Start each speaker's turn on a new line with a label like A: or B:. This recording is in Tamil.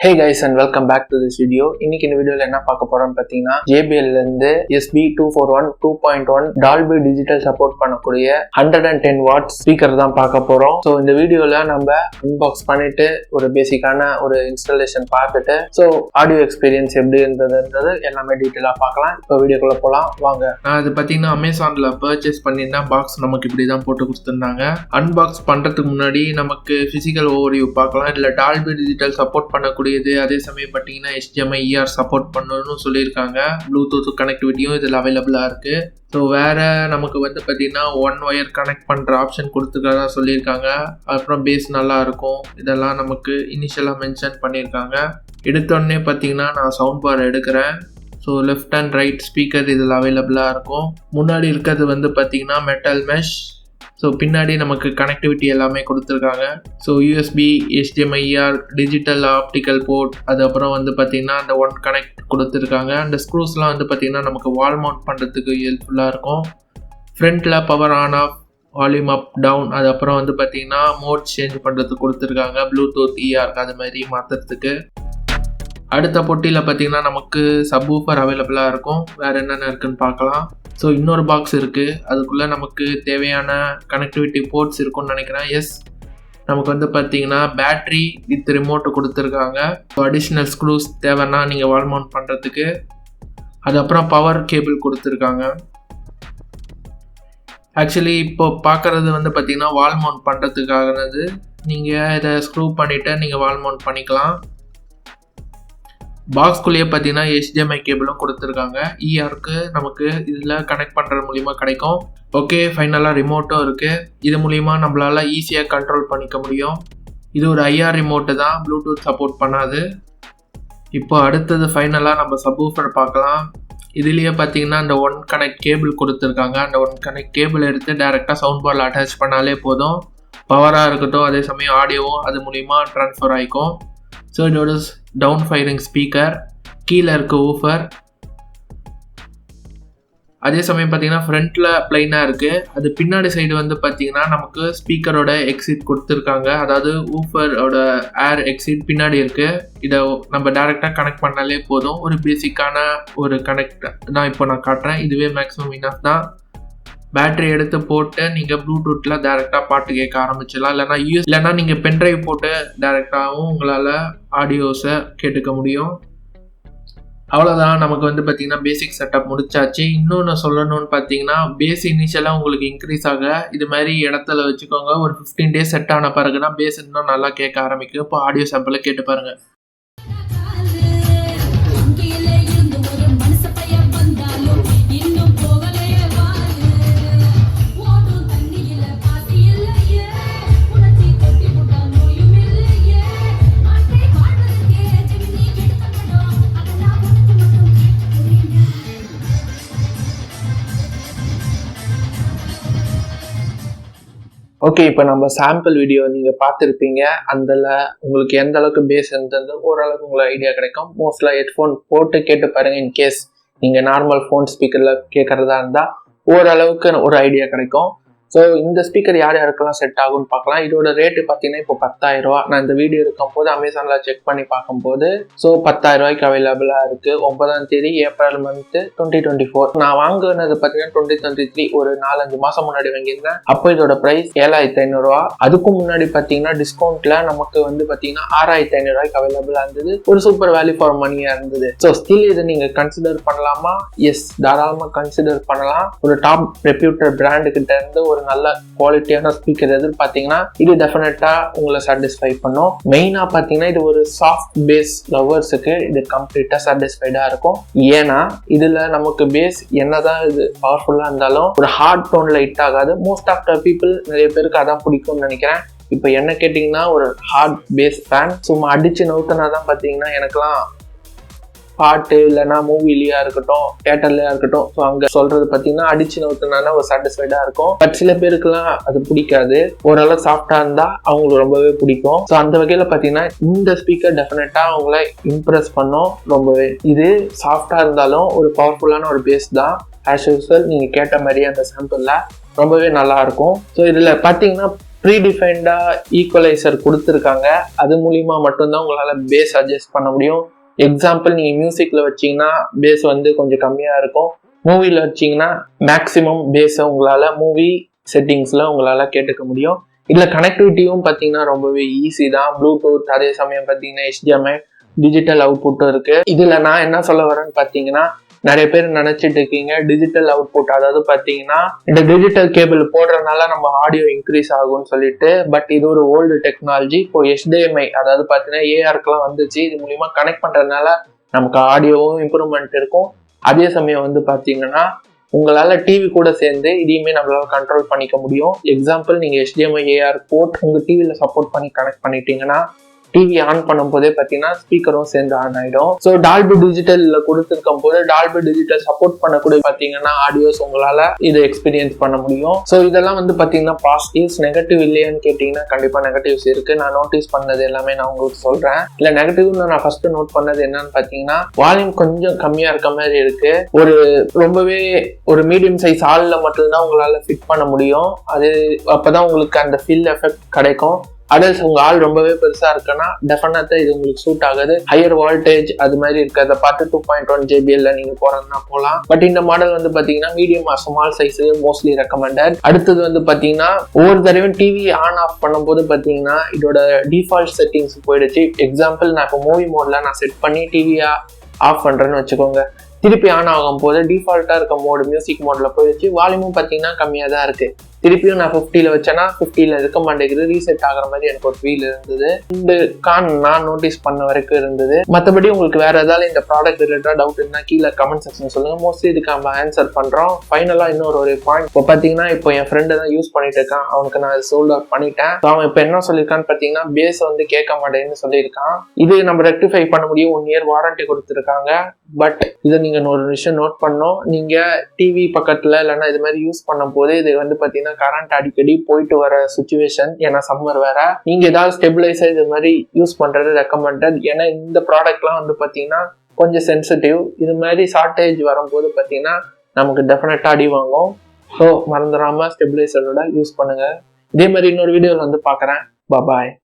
A: Hey guys and welcome back to this video. இன்னைக்கு இந்த வீடியோல என்ன பார்க்க போறோம்னு பார்த்தீங்கன்னா JBL ல இருந்து SB241 2.1 Dolby Digital சப்போர்ட் பண்ணக்கூடிய 110 வாட்ஸ் ஸ்பீக்கர் தான் பார்க்க போறோம். ஸோ இந்த வீடியோல நம்ம அன்பாக்ஸ் பண்ணிட்டு ஒரு பேசிக்கான ஒரு இன்ஸ்டாலேஷன் பார்த்துட்டு ஸோ ஆடியோ எக்ஸ்பீரியன்ஸ் எப்படி இருந்ததுன்றது எல்லாமே டீட்டெயிலாக பார்க்கலாம். இப்போ வீடியோக்குள்ள போகலாம் வாங்க. நான் இது பார்த்தீங்கன்னா அமேசான்ல பர்ச்சேஸ் பண்ணியிருந்தேன். பாக்ஸ் நமக்கு இப்படி தான் போட்டு கொடுத்துருந்தாங்க. அன்பாக்ஸ் பண்றதுக்கு முன்னாடி நமக்கு பிசிக்கல் ஓவர்வியூ பார்க்கலாம். இதில் டால்பி டிஜிட்டல் சப்போர்ட் பண்ணக்கூடிய அதே சமயம் பார்த்தீங்கன்னா HDMI ER சப்போர்ட் பண்ணணும்னு சொல்லியிருக்காங்க. ப்ளூடூத் கனெக்டிவிட்டியும் இதில் அவைலபிளாக இருக்கு. ஸோ வேற நமக்கு வந்து பார்த்தீங்கன்னா 1 ஒயர் கனெக்ட் பண்ணுற ஆப்ஷன் கொடுத்துக்கிறதா சொல்லியிருக்காங்க. அப்புறம் பேஸ் நல்லா இருக்கும். இதெல்லாம் நமக்கு இனிஷியலாக மென்ஷன் பண்ணியிருக்காங்க. எடுத்தோடனே பார்த்தீங்கன்னா நான் சவுண்ட் பார் எடுக்கிறேன். So left and right speaker இதில் அவைலபிளாக இருக்கும். முன்னாடி இருக்கிறது வந்து பார்த்தீங்கன்னா மெட்டல் மெஷ். ஸோ பின்னாடி நமக்கு கனெக்டிவிட்டி எல்லாமே கொடுத்துருக்காங்க. So USB HDMI ER digital optical port, அதுக்கப்புறம் வந்து பார்த்தீங்கன்னா அந்த ஒன் கனெக்ட் கொடுத்துருக்காங்க. அந்த ஸ்க்ரூஸ்லாம் வந்து பார்த்தீங்கன்னா நமக்கு வால் மவுண்ட் பண்ணுறதுக்கு ஹெல்ப்ஃபுல்லாக இருக்கும். ஃப்ரண்ட்டில் power on off, volume up down, அதுக்கப்புறம் வந்து பார்த்தீங்கன்னா மோட் சேஞ்ச் பண்ணுறதுக்கு கொடுத்துருக்காங்க. ப்ளூடூத் ER அது மாதிரி மாற்றுறதுக்கு. அடுத்த பொட்டியில் பார்த்தீங்கன்னா நமக்கு சப்வூஃபர் அவைலபிளாக இருக்கும். வேறு என்னென்ன இருக்குன்னு பார்க்கலாம். ஸோ இன்னொரு பாக்ஸ் இருக்குது. அதுக்குள்ளே நமக்கு தேவையான கனெக்டிவிட்டி போர்ட்ஸ் இருக்குன்னு நினைக்கிறேன். எஸ், நமக்கு வந்து பார்த்தீங்கன்னா பேட்ரி வித் ரிமோட்டு கொடுத்துருக்காங்க. ஸோ அடிஷ்னல் ஸ்க்ரூஸ் தேவைன்னா நீங்கள் வால் மவுண்ட் பண்ணுறதுக்கு. அதுக்கப்புறம் பவர் கேபிள் கொடுத்துருக்காங்க. ஆக்சுவலி இப்போ பார்க்குறது வந்து பார்த்தீங்கன்னா வால் மவுண்ட் பண்ணுறதுக்கானது. நீங்கள் இதை ஸ்க்ரூ பண்ணிவிட்டு நீங்கள் வால் மவுண்ட் பண்ணிக்கலாம். பாக்ஸ்குள்ளேயே பார்த்தீங்கன்னா HDMI கேபிளும் கொடுத்துருக்காங்க. ERக்கு நமக்கு இதில் கனெக்ட் பண்ணுறது மூலிமா கிடைக்கும். ஓகே, ஃபைனலாக ரிமோட்டும் இருக்குது. இது மூலிமா நம்மளால் ஈஸியாக கண்ட்ரோல் பண்ணிக்க முடியும். இது ஒரு IR ரிமோட்டு தான், ப்ளூடூத் சப்போர்ட் பண்ணாது. இப்போ அடுத்தது ஃபைனலாக நம்ம சப்வூஃபர் பார்க்கலாம். இதுலேயே பார்த்தீங்கன்னா அந்த ஒன் கனெக்ட் கேபிள் கொடுத்துருக்காங்க. அந்த ஒன் கனெக்ட் கேபிள் எடுத்து டைரெக்டாக சவுண்ட் பாரில் அட்டாச் பண்ணாலே போதும். பவராக இருக்கட்டும், அதே சமயம் ஆடியோவும் அது மூலிமா ட்ரான்ஸ்ஃபர் ஆகிக்கும். ஸோ இதோட டவுன் ஃபயரிங் ஸ்பீக்கர், கீழே இருக்க ஊஃபர். அதே சமயம் பார்த்தீங்கன்னா ஃப்ரண்ட்டில் ப்ளைனாக இருக்குது. அது பின்னாடி சைடு வந்து பார்த்தீங்கன்னா நமக்கு ஸ்பீக்கரோட எக்ஸிட் கொடுத்துருக்காங்க. அதாவது ஊஃபரோட ஏர் எக்ஸிட் பின்னாடி இருக்குது. இதை நம்ம டேரெக்டாக கனெக்ட் பண்ணாலே போதும். ஒரு பேசிக்கான ஒரு கனெக்ட் தான் இப்போ நான் காட்டுறேன். இதுவே மேக்ஸிமம் இனஃப் தான். பேட்டரி எடுத்து போட்டு நீங்கள் ப்ளூடூத்தில் டேரெக்டாக பாட்டு கேட்க ஆரம்பிச்சிடலாம். இல்லைனா நீங்கள் பென்ட்ரைவ் போட்டு டேரெக்டாகவும் உங்களால் ஆடியோஸை கேட்டுக்க முடியும். அவ்வளோதான், நமக்கு வந்து பார்த்தீங்கன்னா பேசிக் செட்டப் முடிச்சாச்சு. இன்னொன்று சொல்லணும்னு பார்த்தீங்கன்னா பேஸ் இனிஷியலாக உங்களுக்கு இன்க்ரீஸ் ஆக இது மாதிரி இடத்துல வச்சுக்கோங்க. ஒரு 15 days செட் ஆன பிறகுனா பேஸ் இன்னும் நல்லா கேட்க ஆரம்பிக்கும். இப்போ ஆடியோ சாம்பிளை கேட்டு பாருங்கள். ஓகே, இப்போ நம்ம சாம்பிள் வீடியோ நீங்கள் பார்த்துருப்பீங்க. அதில் உங்களுக்கு எந்த அளவுக்கு பேஸ் இருந்தது ஓரளவுக்கு உங்களுக்கு ஐடியா கிடைக்கும். மோஸ்ட்லாக ஹெட்ஃபோன் போட்டு கேட்டு பாருங்கள். இன்கேஸ் நீங்கள் நார்மல் ஃபோன் ஸ்பீக்கரில் கேட்குறதா இருந்தால் ஓரளவுக்கு ஒரு ஐடியா கிடைக்கும். ஸோ இந்த ஸ்பீக்கர் யார் யாருக்கெல்லாம் செட் ஆகும்னு பார்க்கலாம். இதோட ரேட்டு பார்த்தீங்கன்னா இப்போ 10,000 ரூபா. நான் இந்த வீடியோ இருக்கும்போது அமேசானில் செக் பண்ணி பார்க்கும்போது ஸோ 10,000 ரூபாய்க்கு அவைலபிளாக இருக்குது. 9ஆம் தேதி ஏப்ரல் மந்த் 2024. நான் வாங்கினது பார்த்தீங்கன்னா 2023, ஒரு 4-5 மாதம் முன்னாடி வாங்கியிருந்தேன். அப்போ இதோட ப்ரைஸ் 7,500 ரூபா. அதுக்கும் முன்னாடி பார்த்தீங்கன்னா டிஸ்கவுண்ட்டில் நமக்கு வந்து பார்த்தீங்கன்னா 6,500 ரூபாய்க்கு அவைலபிளாக இருந்தது. ஒரு சூப்பர் வேல்யூ ஃபார் மணியாக இருந்தது. ஸோ ஸ்டில் இதை நீங்கள் கன்சிடர் பண்ணலாமா? எஸ், தாராளமாக கன்சிடர் பண்ணலாம். ஒரு டாப் ரெப்யூட்டட் பிராண்டு கிட்ட இருந்து ஒரு நல்ல குவாலிட்டியான ஸ்பீக்கர் எதிர்பார்த்தீங்கன்னா இது டெஃபினட்டா உங்களை சாட்டிஸ்ஃபை பண்ணும். மெயினா பாத்தீங்கன்னா இது ஒரு சாஃப்ட் பேஸ் லவர்ஸுக்கு இது கம்ப்ளீட்டா சாட்டிஸ்ஃபைடா இருக்கும். ஏன்னா இதுல நமக்கு பேஸ் என்னதான் இது பவர்ஃபுல்லா இருந்தாலும் ஒரு ஹார்ட் டோன்ல ஹிட் ஆகாது. மோஸ்ட் ஆஃப் த பீப்புள் நிறைய பேருக்கு அதான் பிடிக்கும்னு நினைக்கிறேன். இப்போ என்ன கேட்டிங்கன்னா ஒரு ஹார்ட் பேஸ் ஃபேன் சும்மா அடிச்சு நவுத்தினா தான் பார்த்தீங்கன்னா எனக்குலாம் பாட்டு இல்லைன்னா மூவிலையா இருக்கட்டும், தியேட்டர்லையா இருக்கட்டும், ஸோ அங்கே சொல்றது பார்த்தீங்கன்னா அடிச்சு நோத்துனா ஒரு சாட்டிஸ்ஃபைடாக இருக்கும். பட் சில பேருக்குலாம் அது பிடிக்காது. ஓரளவு சாஃப்டா இருந்தா அவங்களுக்கு ரொம்பவே பிடிக்கும். ஸோ அந்த வகையில் பார்த்தீங்கன்னா இந்த ஸ்பீக்கர் டெஃபினட்டா அவங்கள இம்ப்ரெஸ் பண்ணும் ரொம்பவே. இது சாஃப்டா இருந்தாலும் ஒரு பவர்ஃபுல்லான ஒரு பேஸ் தான். ஆஸ் யூஸ்வல் நீங்கள் கேட்ட மாதிரி அந்த சாம்பிளில் ரொம்பவே நல்லா இருக்கும். ஸோ இதில் பார்த்தீங்கன்னா ப்ரீடிஃபைன்டா ஈக்குவலைசர் கொடுத்துருக்காங்க. அது மூலியமா மட்டும்தான் உங்களால பேஸ் அட்ஜஸ்ட் பண்ண முடியும். எக்ஸாம்பிள், நீங்க மியூசிக்ல வச்சீங்கன்னா பேஸ் வந்து கொஞ்சம் கம்மியா இருக்கும். மூவில வச்சீங்கன்னா மேக்சிமம் பேஸை உங்களால மூவி செட்டிங்ஸ்ல உங்களால கேட்டுக்க முடியும். இதுல கனெக்டிவிட்டியும் பார்த்தீங்கன்னா ரொம்பவே ஈஸி தான். ப்ளூடூத், அதே சமயம் பார்த்தீங்கன்னா HDMI டிஜிட்டல் அவுட்புட்டும் இருக்கு. இதுல நான் என்ன சொல்ல வரேன்னு பார்த்தீங்கன்னா, நிறைய பேர் நினைச்சிட்டு இருக்கீங்க டிஜிட்டல் அவுட்புட், அதாவது பார்த்தீங்கன்னா இந்த டிஜிட்டல் கேபிள் போடுறதுனால நம்ம ஆடியோ இன்க்ரீஸ் ஆகும்னு சொல்லிட்டு. பட் இது ஒரு ஓல்டு டெக்னாலஜி. இப்போ HDMI, அதாவது பார்த்தீங்கன்னா ARக்குலாம் வந்துச்சு. இது மூலியமா கனெக்ட் பண்றதுனால நமக்கு ஆடியோவும் இம்ப்ரூவ்மெண்ட் இருக்கும். அதே சமயம் வந்து பார்த்தீங்கன்னா உங்களால டிவி கூட சேர்ந்து இதையுமே நம்மளால கண்ட்ரோல் பண்ணிக்க முடியும். எக்ஸாம்பிள், நீங்க HDMI AR போர்ட் உங்க டிவியில சப்போர்ட் பண்ணி கனெக்ட் பண்ணிட்டீங்கன்னா டிவி ஆன் பண்ணும் போதே பார்த்தீங்கன்னா ஸ்பீக்கரும் சேர்ந்து ஆன் ஆயிடும். ஸோ டால்பி டிஜிட்டல்ல கொடுத்துருக்கும் போது டால்பி டிஜிட்டல் சப்போர்ட் பண்ணக்கூடிய பார்த்தீங்கன்னா ஆடியோஸ் உங்களால இதை எக்ஸ்பீரியன்ஸ் பண்ண முடியும். ஸோ இதெல்லாம் வந்து பார்த்தீங்கன்னா பாசிட்டிவ்ஸ். நெகட்டிவ் இல்லையான்னு கேட்டீங்கன்னா கண்டிப்பா நெகட்டிவ்ஸ் இருக்கு. நான் நோட்டீஸ் பண்ணது எல்லாமே நான் உங்களுக்கு சொல்றேன். இல்ல நெகட்டிவ்னு நான் ஃபர்ஸ்ட் நோட் பண்ணது என்னன்னு பார்த்தீங்கன்னா, வால்யூம் கொஞ்சம் கம்மியா இருக்க மாதிரி இருக்கு. ரொம்பவே ஒரு மீடியம் சைஸ் ஆள்ல மட்டும்தான் உங்களால ஃபிட் பண்ண முடியும். அது அப்பதான் உங்களுக்கு அந்த ஃபில் எஃபெக்ட் கிடைக்கும். அதர்ஸ் உங்க ஆள் ரொம்பவே பெருசா இருக்குன்னா டெஃபினட்டா இது உங்களுக்கு சூட் ஆகாது. ஹையர் வோல்டேஜ் அது மாதிரி இருக்கிறத பார்த்து 2.1 JBL நீங்க போறதுன்னா போகலாம். பட் இந்த மாடல் வந்து பாத்தீங்கன்னா medium small size mostly recommended. அடுத்தது வந்து பாத்தீங்கன்னா ஒவ்வொரு தடவையும் டிவி ஆன் ஆஃப் பண்ணும்போது பாத்தீங்கன்னா இதோட டிஃபால்ட் செட்டிங்ஸ் போயிடுச்சு. எக்ஸாம்பிள், நான் இப்போ மூவி மோட்ல நான் செட் பண்ணி டிவியா ஆஃப் பண்றேன்னு வச்சுக்கோங்க. திருப்பி ஆன் ஆகும் போது டிஃபால்ட்டா இருக்க மோடு மியூசிக் மோட்ல போயிடுச்சு. வால்யூமும் பாத்தீங்கன்னா கம்மியா தான் இருக்கு. திருப்பியும் நான் 50ல வச்சேன்னா 50ல இருக்க மாட்டேங்குது. ரீசெட் ஆகிற மாதிரி எனக்கு ஒரு ஃபீல் இருந்தது. இந்த நான் நோட்டீஸ் பண்ண வரைக்கும் இருந்தது. மற்றபடி உங்களுக்கு வேற ஏதாவது இந்த ப்ராடக்ட் ரிலேட்டடா டவுட் இருந்தா கீழே கமெண்ட் செக்ஷன் சொல்லுங்க. மோஸ்ட்லி இதுக்கு நம்ம ஆன்சர் பண்றோம். ஃபைனலா இன்னொரு பாயிண்ட், இப்போ பாத்தீங்கன்னா இப்போ என் ஃப்ரெண்டு தான் யூஸ் பண்ணிட்டு இருக்கான். அவனுக்கு நான் சோல்ட் அவுட் பண்ணிட்டேன். அவன் இப்போ என்ன சொல்லியிருக்கான்னு பாத்தீங்கன்னா பேஸ் வந்து கேட்க மாட்டேன்னு சொல்லியிருக்கான். இது நம்ம ரெக்டிஃபை பண்ண முடியும். 1 இயர் வாரண்டி கொடுத்துருக்காங்க. பட் இதை நீங்க ஒரு விஷயம் நோட் பண்ணோம். நீங்க டிவி பக்கத்துல இல்லைன்னா இது மாதிரி யூஸ் பண்ணும் போது இது வந்து பாத்தீங்கன்னா கரண்ட் அடிக்கடி போயிட்டு வர சுச்சுவேஷன். ஏன்னா சம்மர் வேற. நீங்க ஏதாவது ஸ்டெபிலைசர் இது மாதிரி யூஸ் பண்றது ரெக்கமெண்டட். ஏன்னா இந்த ப்ராடக்ட்லாம் வந்து பாத்தீங்கன்னா கொஞ்சம் சென்சிட்டிவ். இது மாதிரி ஷார்டேஜ் வரும்போது பாத்தீங்கன்னா நமக்கு டெஃபினட்டா அடி வாங்கும். ஸோ மறந்துடாம ஸ்டெபிலைசரோட யூஸ் பண்ணுங்க. இதே மாதிரி இன்னொரு வீடியோவில் வந்து பார்க்குறேன். பாய்.